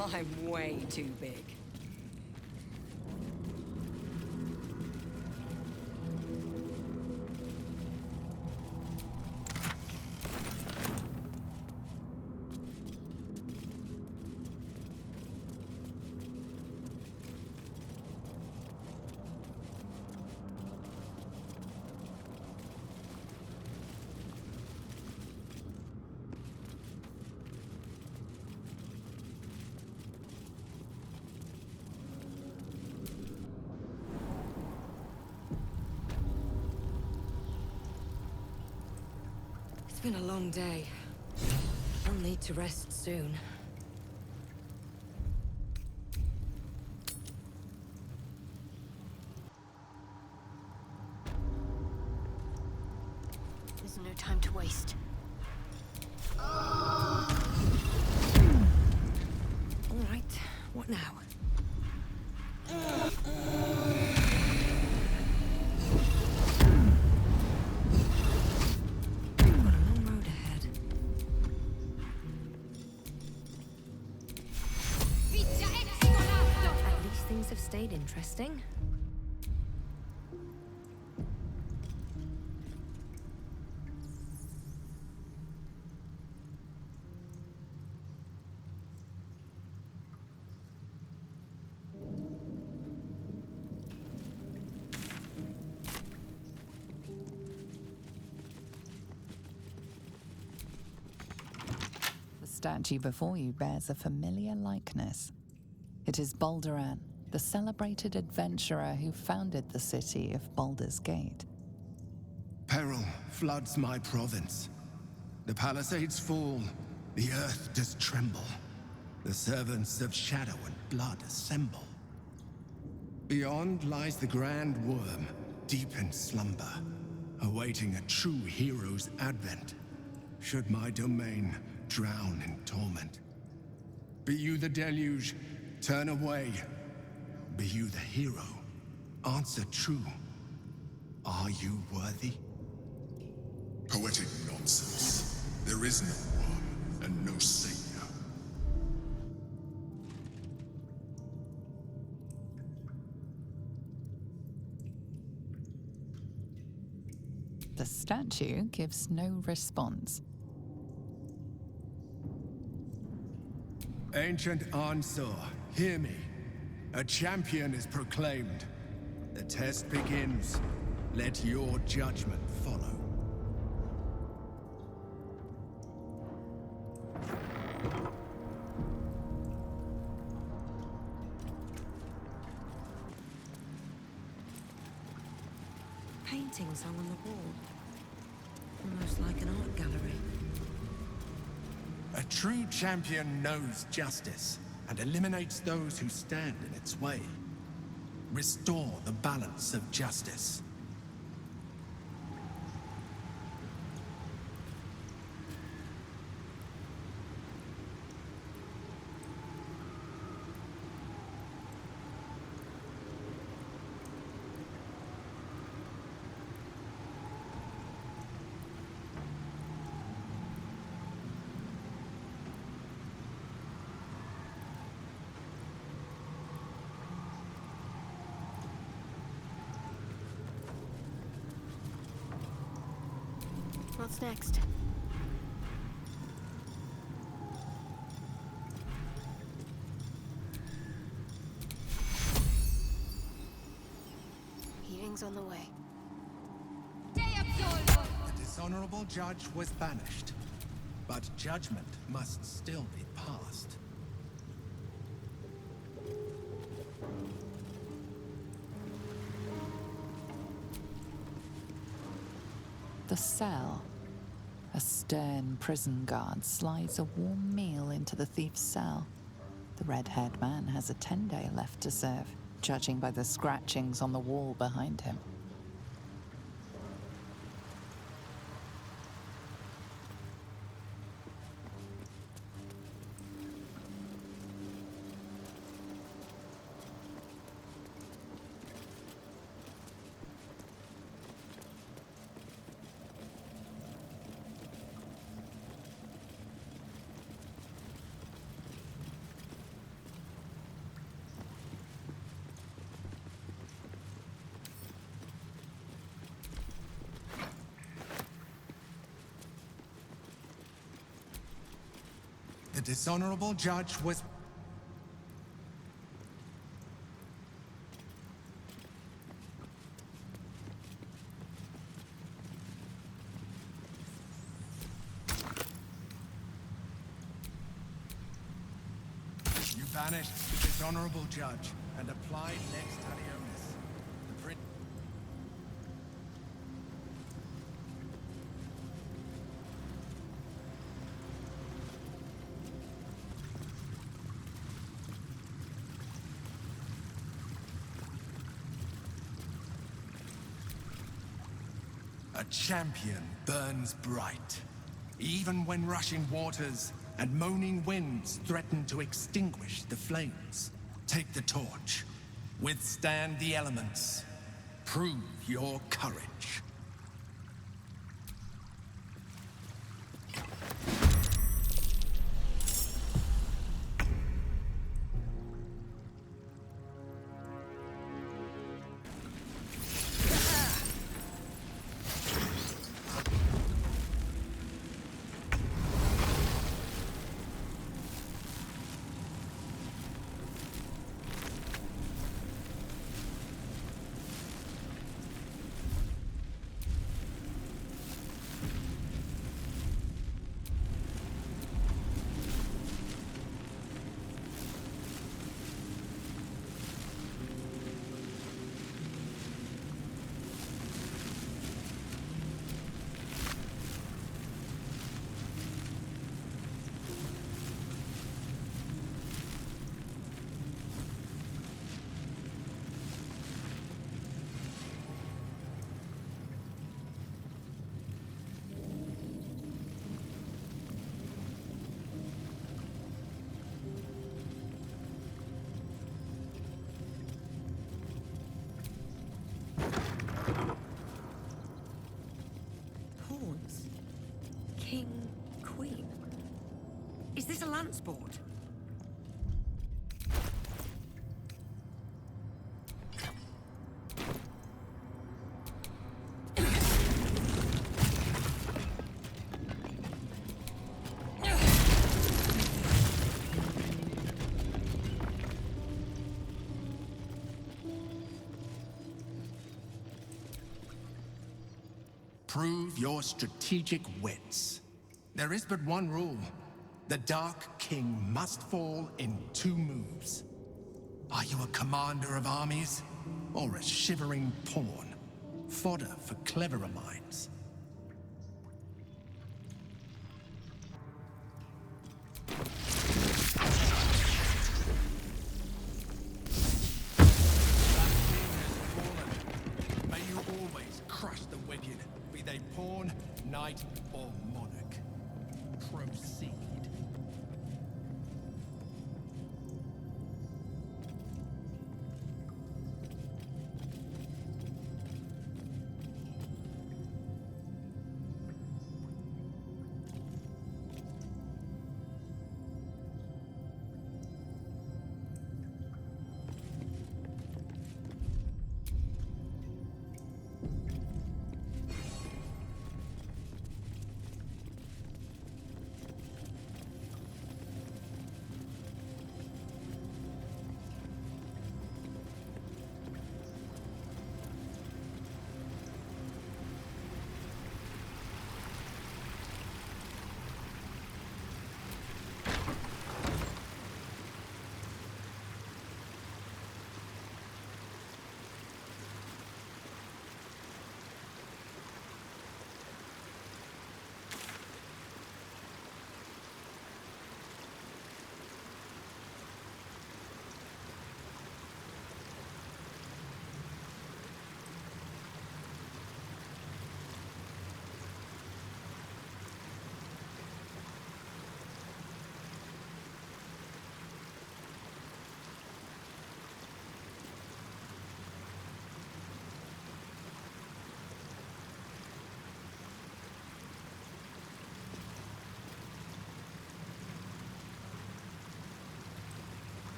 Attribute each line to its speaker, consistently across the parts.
Speaker 1: I'm way too big. It's been a long day. I'll need to rest soon.
Speaker 2: There's no time to waste.
Speaker 1: All right, what now? Things have stayed interesting.
Speaker 3: The statue before you bears a familiar likeness. It is Balderan, the celebrated adventurer who founded the city of Baldur's Gate.
Speaker 4: Peril floods my province. The palisades fall, the earth does tremble. The servants of shadow and blood assemble. Beyond lies the grand worm, deep in slumber, awaiting a true hero's advent, should my domain drown in torment. Be you the deluge, turn away. Be you the hero, answer true. Are you worthy?
Speaker 5: Poetic nonsense. There is no one and no savior.
Speaker 3: The statue gives no response.
Speaker 4: Ancient Ansar, hear me. A champion is proclaimed. The test begins. Let your judgment follow.
Speaker 1: Paintings hung on the wall. Almost like an art gallery.
Speaker 4: A true champion knows justice and eliminates those who stand in its way. Restore the balance of justice.
Speaker 2: What's next? Healing's on the way.
Speaker 4: The dishonorable judge was banished, but judgment must still be passed.
Speaker 3: The cell. A stern prison guard slides a warm meal into the thief's cell. The red-haired man has a 10-day left to serve, judging by the scratchings on the wall behind him.
Speaker 4: The dishonorable judge was... You banished the dishonorable judge and applied lex talionis. The prin... A champion burns bright, even when rushing waters and moaning winds threaten to extinguish the flames. Take the torch, withstand the elements, prove your courage.
Speaker 1: Pawns. King, queen. Is this a lance board?
Speaker 4: Prove your strategic wits. There is but one rule. The Dark King must fall in 2 moves. Are you a commander of armies, or a shivering pawn? Fodder for cleverer minds. May you always crush the wicked, be they pawn, knight, or monarch. Proceed.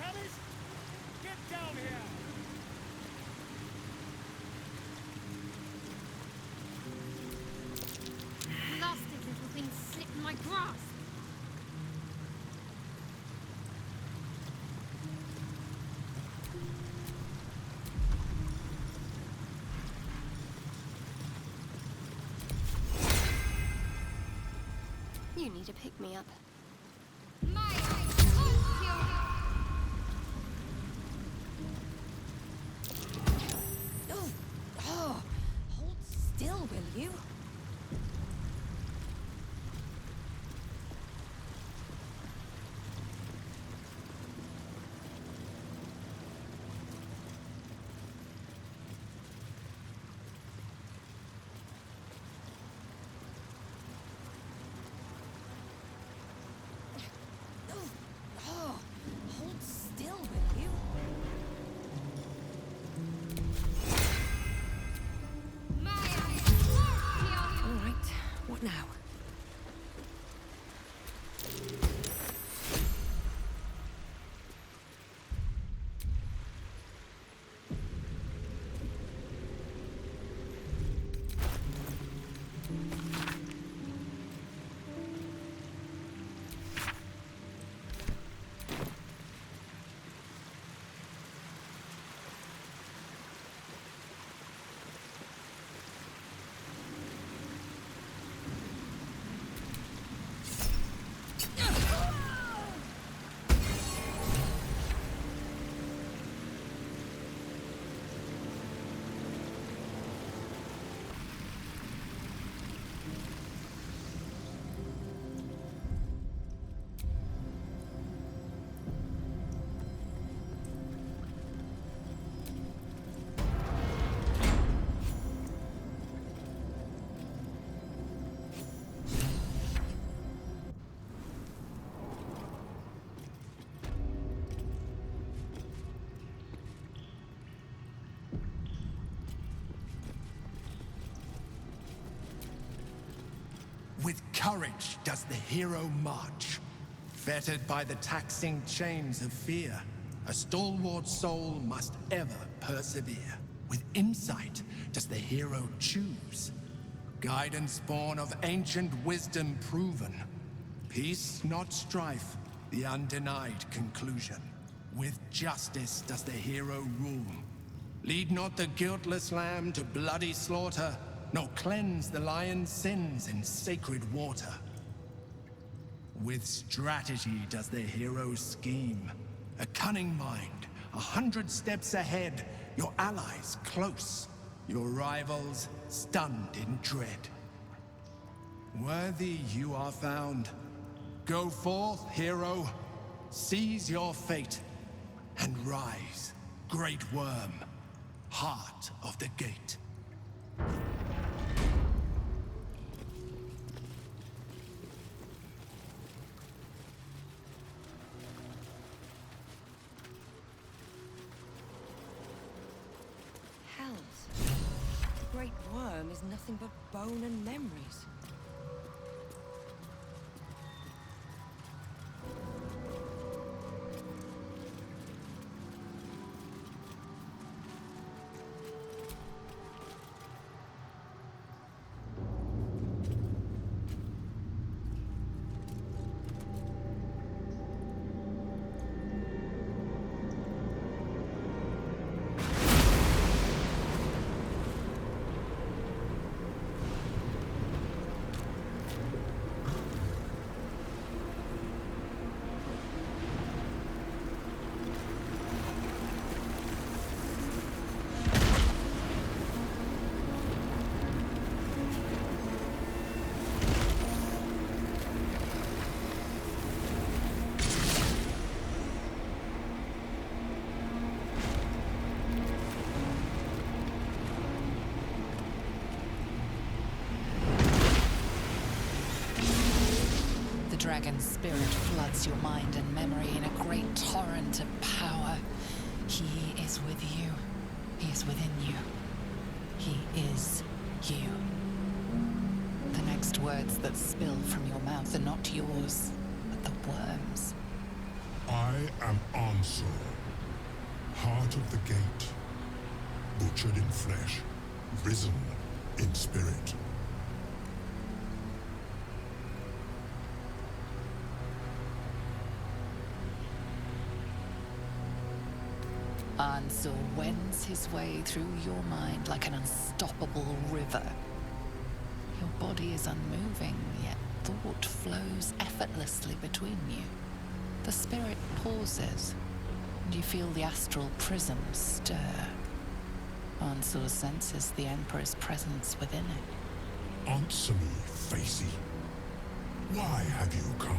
Speaker 6: rubbish? Get down here!
Speaker 2: Plastic little things slip in my grasp. You need to pick me up.
Speaker 1: Oh, oh, hold still, will you? Oh, hold still, will you? All right, what now?
Speaker 4: With courage does the hero march. Fettered by the taxing chains of fear, a stalwart soul must ever persevere. With insight does the hero choose. Guidance born of ancient wisdom proven. Peace, not strife, the undenied conclusion. With justice does the hero rule. Lead not the guiltless lamb to bloody slaughter, nor cleanse the lion's sins in sacred water. With strategy does the hero scheme. A cunning mind, 100 steps ahead, your allies close, your rivals stunned in dread. Worthy you are found. Go forth, hero, seize your fate, and rise, great worm, heart of the gate.
Speaker 1: The great worm is nothing but bone and memories.
Speaker 3: Dragon's spirit floods your mind and memory in a great torrent of power. He is with you. He is within you. He is you. The next words that spill from your mouth are not yours, but the worm's.
Speaker 5: I am Ansar, heart of the gate, butchered in flesh, risen in spirit.
Speaker 3: Ansar wends his way through your mind like an unstoppable river. Your body is unmoving, yet thought flows effortlessly between you. The spirit pauses, and you feel the astral prism stir. Ansar senses the Emperor's presence within it.
Speaker 5: Answer me, Facey. Why have you come?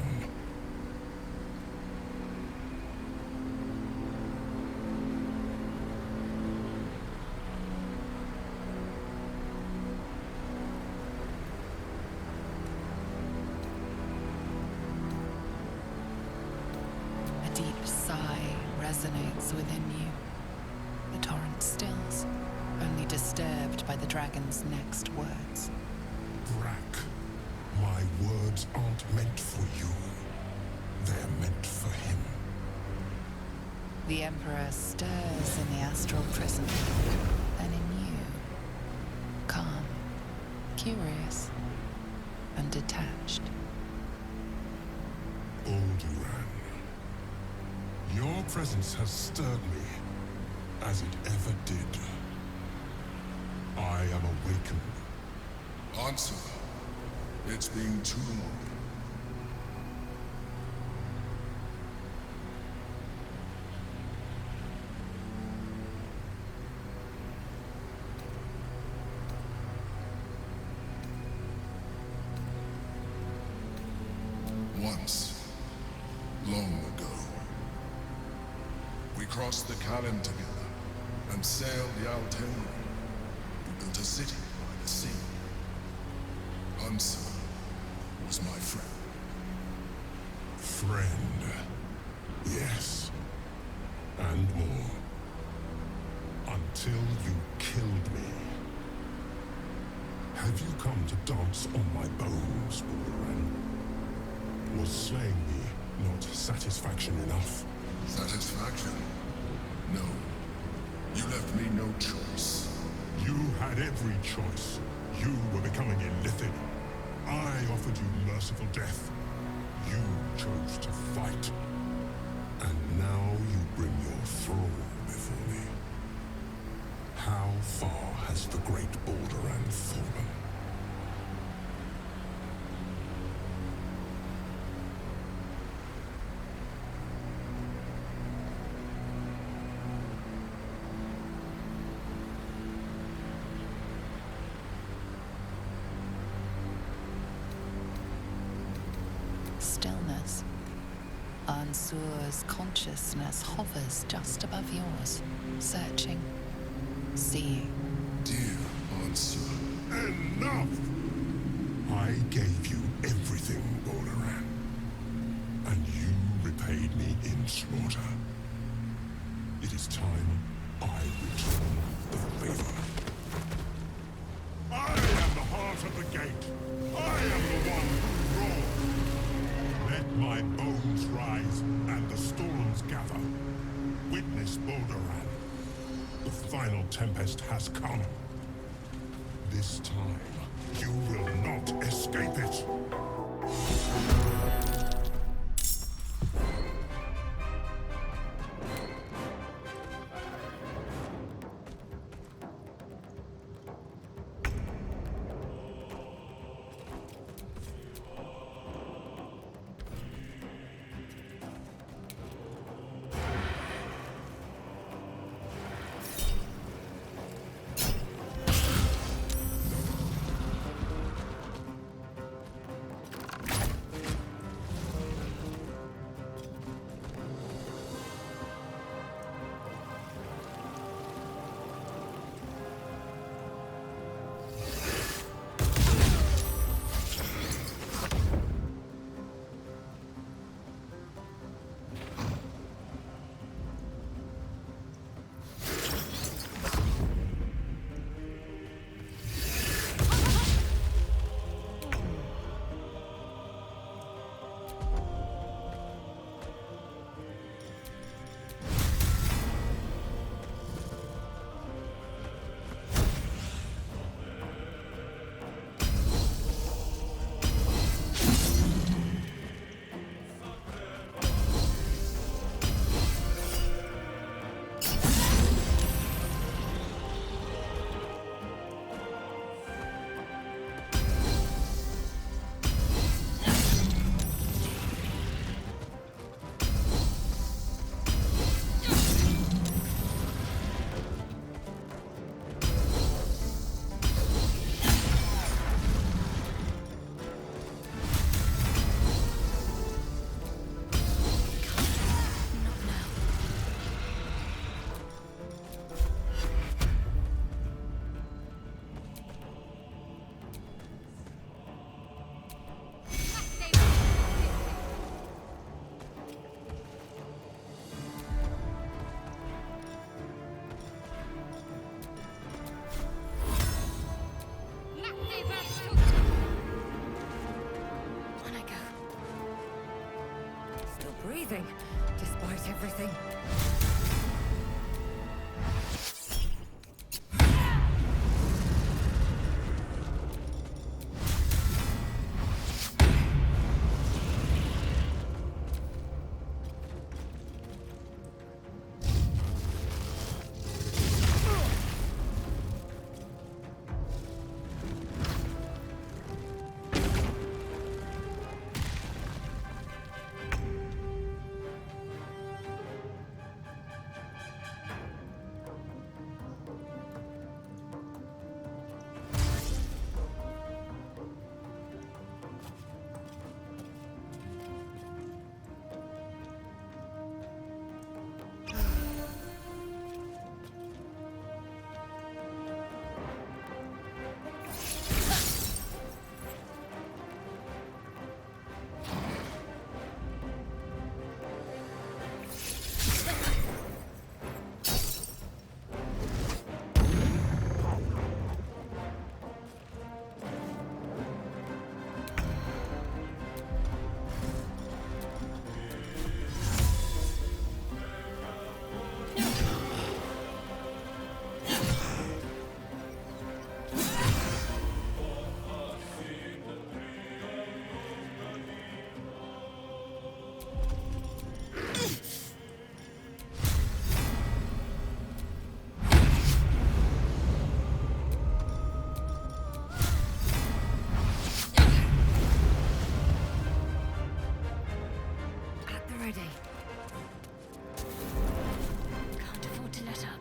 Speaker 3: A deep sigh resonates within you. The torrent stills, only disturbed by the dragon's next words.
Speaker 5: Brack, my words aren't meant for you. They're meant for him.
Speaker 3: The Emperor stirs in the astral prison, then in you. Calm, curious, and detached.
Speaker 5: Alderaan, your presence has stirred me, as it ever did. I am awakened. Answer. It's been too long. Once, long ago, we crossed the Callan together and sailed the Altenry. We built a city by the sea. Ansar was my friend. Friend, yes, and more. Until you killed me. Have you come to dance on my bones, Alderaan? Was slaying me not satisfaction enough? Satisfaction? No. You left me no choice. You had every choice. You were becoming illithid. I offered you merciful death. You chose to fight. And now you bring your thrall before me. How far has the great Alderaan fallen?
Speaker 3: Stillness. Ansar's consciousness hovers just above yours, searching, seeing.
Speaker 5: Dear Ansar, enough! I gave you everything, Alderaan, and you repaid me in slaughter. It is time I return the favor. I am the heart of the gate. I am the one who roared. Let my bones rise and the storms gather. Witness Alderaan. The final tempest has come. This time, you will not escape it.
Speaker 1: breathing, despite everything.
Speaker 2: Can't afford to let up.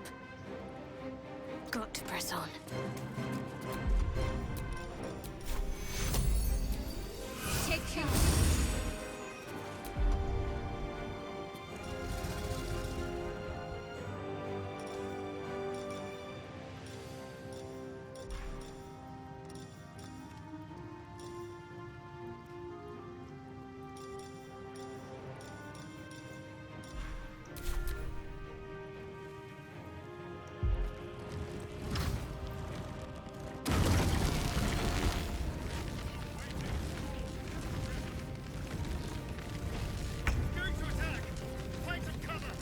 Speaker 2: Got to press on. Take care.
Speaker 6: Going to attack! Fight and cover!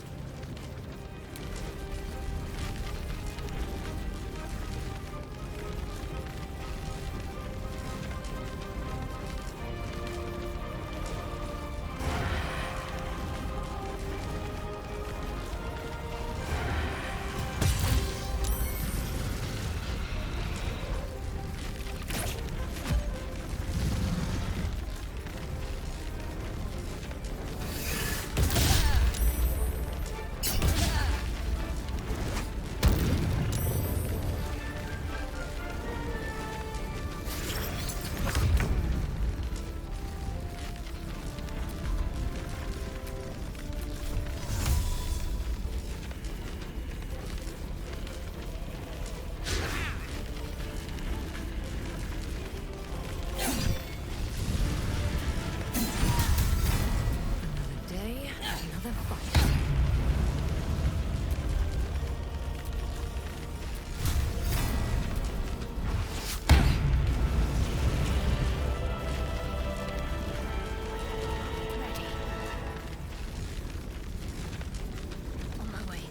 Speaker 1: Another day, another fight.
Speaker 2: Ready. On my way.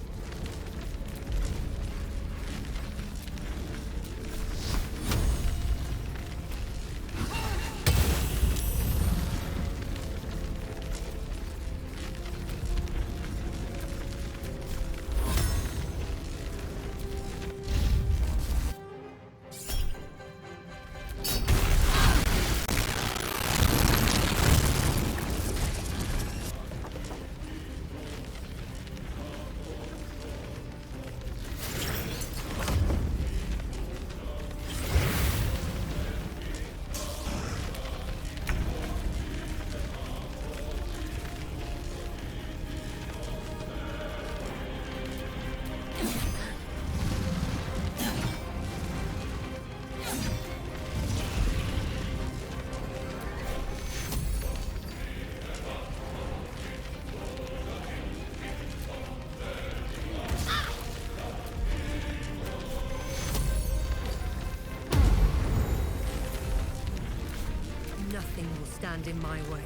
Speaker 1: Nothing will stand in my way.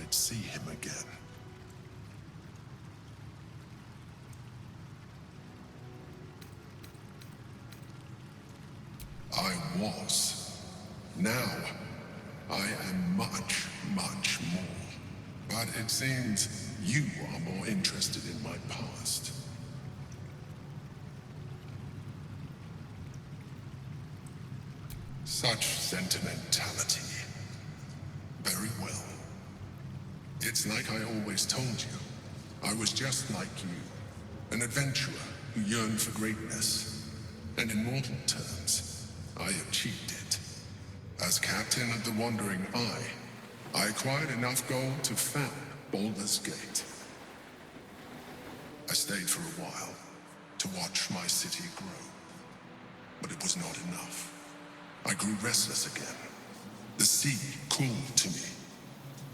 Speaker 5: I'd see him again. I was. Now, I am much, much more. But it seems you are more interested in my past. Such sentimentality. Very well. It's like I always told you. I was just like you. An adventurer who yearned for greatness. And in mortal terms, I achieved it. As captain of the Wandering Eye, I acquired enough gold to found Baldur's Gate. I stayed for a while to watch my city grow. But it was not enough. I grew restless again. The sea called to me,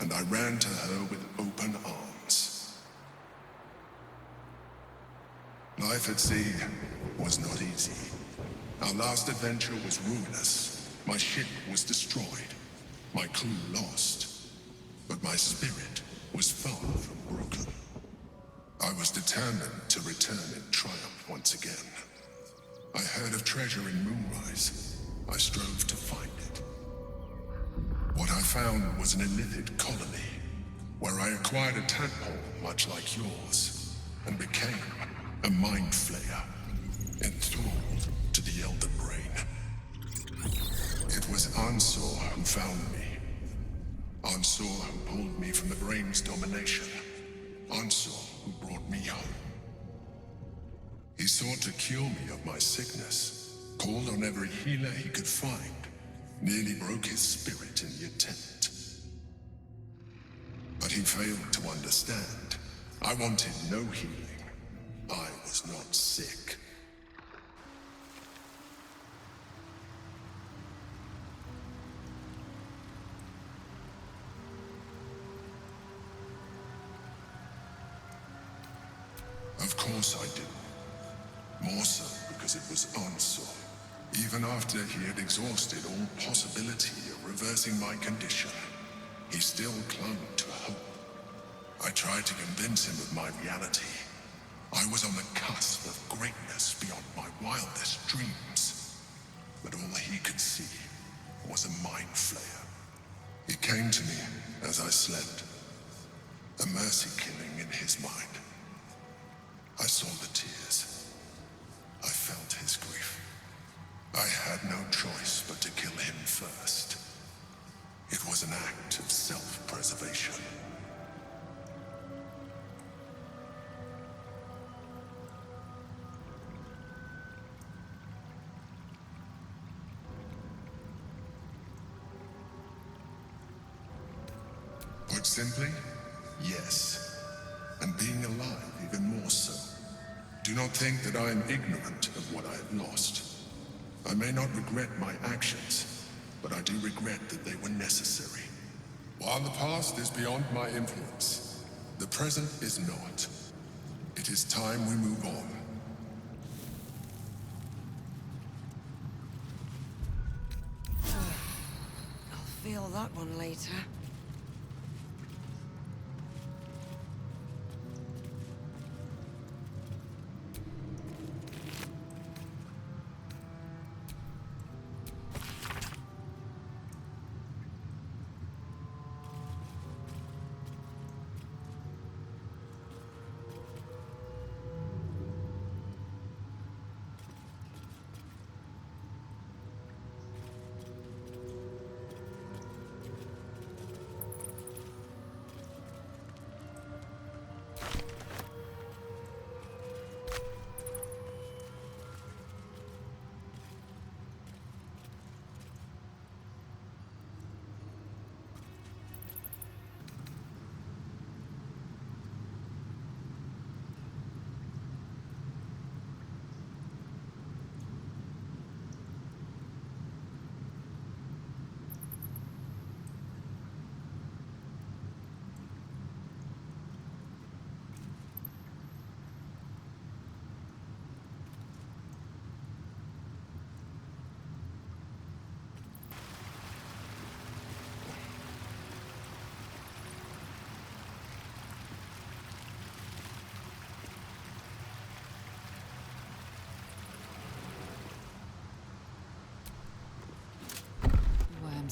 Speaker 5: and I ran to her with open arms. Life at sea was not easy. Our last adventure was ruinous. My ship was destroyed. My crew lost. But my spirit was far from broken. I was determined to return in triumph once again. I heard of treasure in Moonrise. I strove to find it. What I found was an illithid colony, where I acquired a tadpole much like yours, and became a mind flayer, enthralled to the Elder Brain. It was Ansor who found me. Ansor who pulled me from the Brain's domination. Ansor who brought me home. He sought to cure me of my sickness, called on every healer he could find, nearly broke his spirit in the attempt. But he failed to understand. I wanted no healing. I was not sick. Of course I didn't. More so because it was Ansor. Even after he had exhausted all possibility of reversing my condition, he still clung to hope. I tried to convince him of my reality. I was on the cusp of greatness beyond my wildest dreams. But all he could see was a mind flayer. He came to me as I slept, a mercy killing in his mind. I saw the tears. I felt his grief. I had no choice but to kill him first. It was an act of self-preservation. Put simply, yes. And being alive even more so. Do not think that I am ignorant of what I have lost. I may not regret my actions, but I do regret that they were necessary. While the past is beyond my influence, the present is not. It is time we move on.
Speaker 1: I'll feel that one later.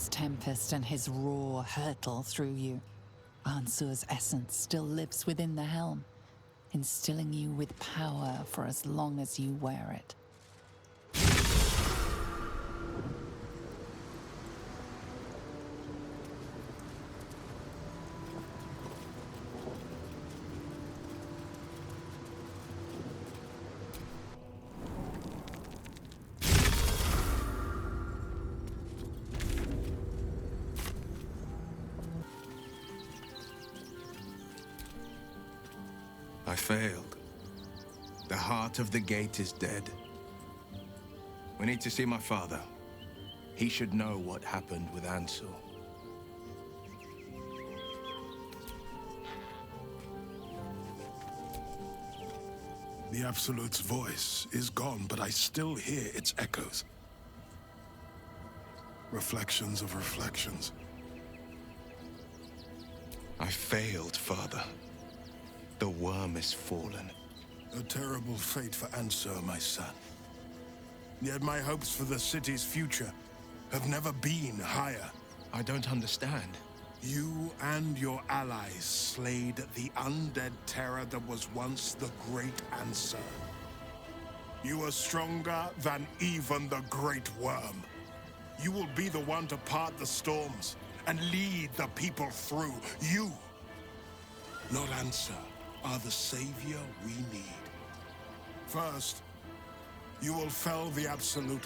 Speaker 3: Time's tempest and his roar hurtle through you. Ansur's essence still lives within the helm, instilling you with power for as long as you wear it.
Speaker 4: I failed. The heart of the gate is dead. We need to see my father. He should know what happened with Ansur.
Speaker 5: The Absolute's voice is gone, but I still hear its echoes. Reflections of reflections.
Speaker 4: I failed, Father. The worm is fallen.
Speaker 5: A terrible fate for Ansur, my son. Yet my hopes for the city's future have never been higher.
Speaker 4: I don't understand.
Speaker 5: You and your allies slayed the undead terror that was once the Great Ansur. You are stronger than even the Great Worm. You will be the one to part the storms and lead the people through. You, not Ansur, are the savior we need. First, you will fell the Absolute.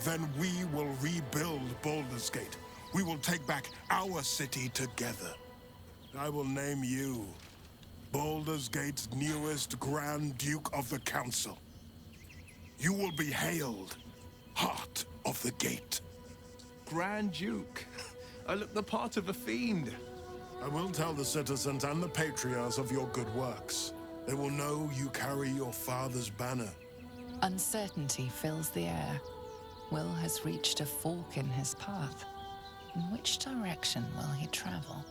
Speaker 5: Then we will rebuild Baldur's Gate. We will take back our city together. I will name you Baldur's Gate's newest Grand Duke of the Council. You will be hailed Heart of the Gate.
Speaker 4: Grand Duke. I look the part of a fiend.
Speaker 5: I will tell the citizens and the patriarchs of your good works. They will know you carry your father's banner.
Speaker 3: Uncertainty fills the air. Will has reached a fork in his path. In which direction will he travel?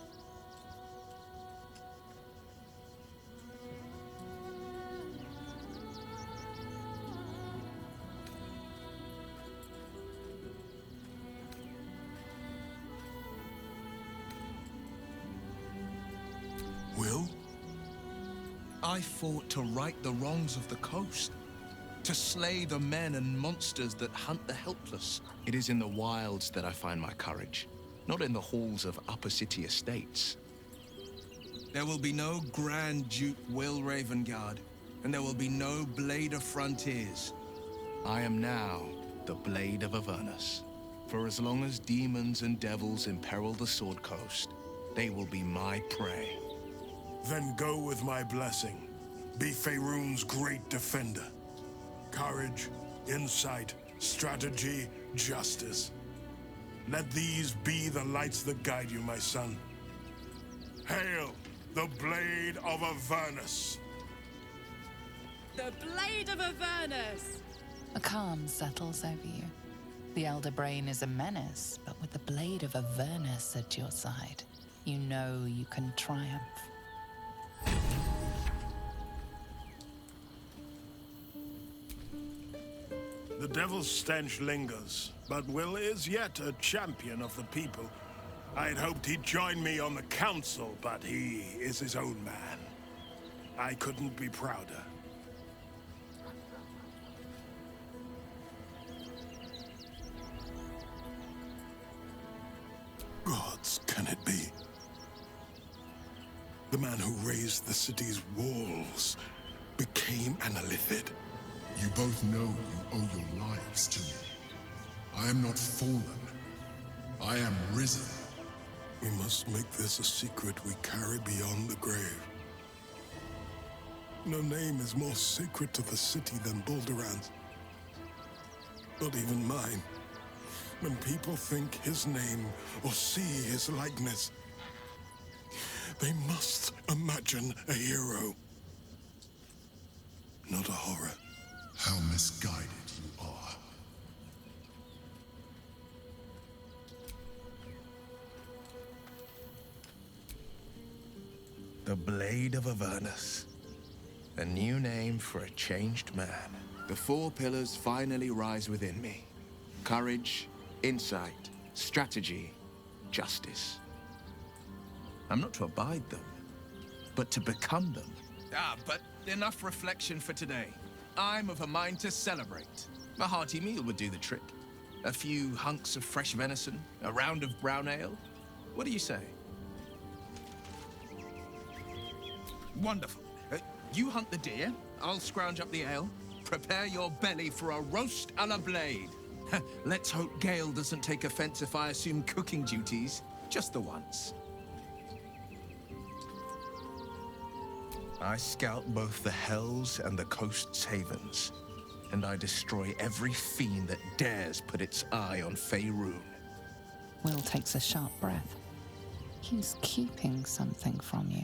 Speaker 5: Will?
Speaker 4: I fought to right the wrongs of the coast. To slay the men and monsters that hunt the helpless. It is in the wilds that I find my courage, not in the halls of upper city estates. There will be no Grand Duke Will Ravengard, and there will be no Blade of Frontiers. I am now the Blade of Avernus. For as long as demons and devils imperil the Sword Coast, they will be my prey.
Speaker 5: Then go with my blessing. Be Faerun's great defender. Courage, insight, strategy, justice. Let these be the lights that guide you, my son. Hail, the Blade of Avernus!
Speaker 2: The Blade of Avernus!
Speaker 3: A calm settles over you. The Elder Brain is a menace, but with the Blade of Avernus at your side, you know you can triumph.
Speaker 5: The devil's stench lingers, but Will is yet a champion of the people. I had hoped he'd join me on the council, but he is his own man. I couldn't be prouder. Gods, can it be? The man who raised the city's walls became an Illithid. You both know you owe your lives to me. I am not fallen. I am risen. We must make this a secret we carry beyond the grave. No name is more sacred to the city than Balduran's. Not even mine. When people think his name or see his likeness, they must imagine a hero, not a horror. How misguided you are.
Speaker 4: The Blade of Avernus. A new name for a changed man. The four pillars finally rise within me. Courage, insight,
Speaker 7: strategy, justice. I'm not to abide them, but to become them. But enough reflection for today. I'm of a mind to celebrate. A hearty meal would do the trick. A few hunks of fresh venison, a round of brown ale. What do you say? Wonderful. You hunt the deer, I'll scrounge up the ale. Prepare your belly for a roast a la blade. Let's hope Gale doesn't take offense if I assume cooking duties, just the once. I scout both the hells and the coast's havens, and I destroy every fiend that dares put its eye on Faerun.
Speaker 3: Will takes a sharp breath. He's keeping something from you.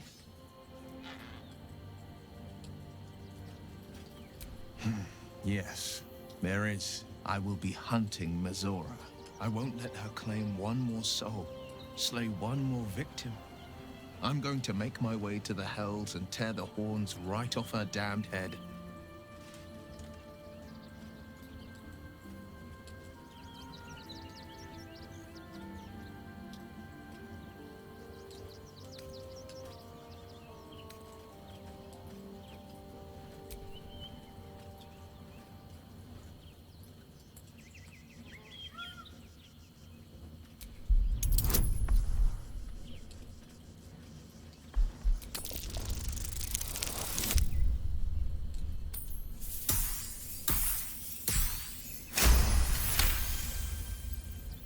Speaker 7: Yes, there is. I will be hunting Mazora. I won't let her claim one more soul, slay one more victim. I'm going to make my way to the hells and tear the horns right off her damned head.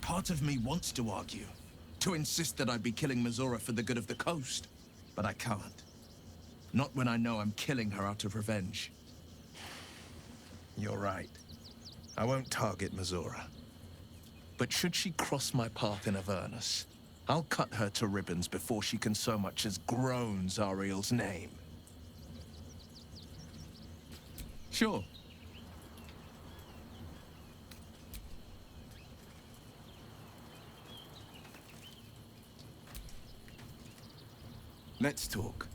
Speaker 7: Part of me wants to argue, to insist that I'd be killing Mazora for the good of the coast, but I can't. Not when I know I'm killing her out of revenge. You're right. I won't target Mazora. But should she cross my path in Avernus, I'll cut her to ribbons before she can so much as groan Zariel's name. Sure. Let's talk.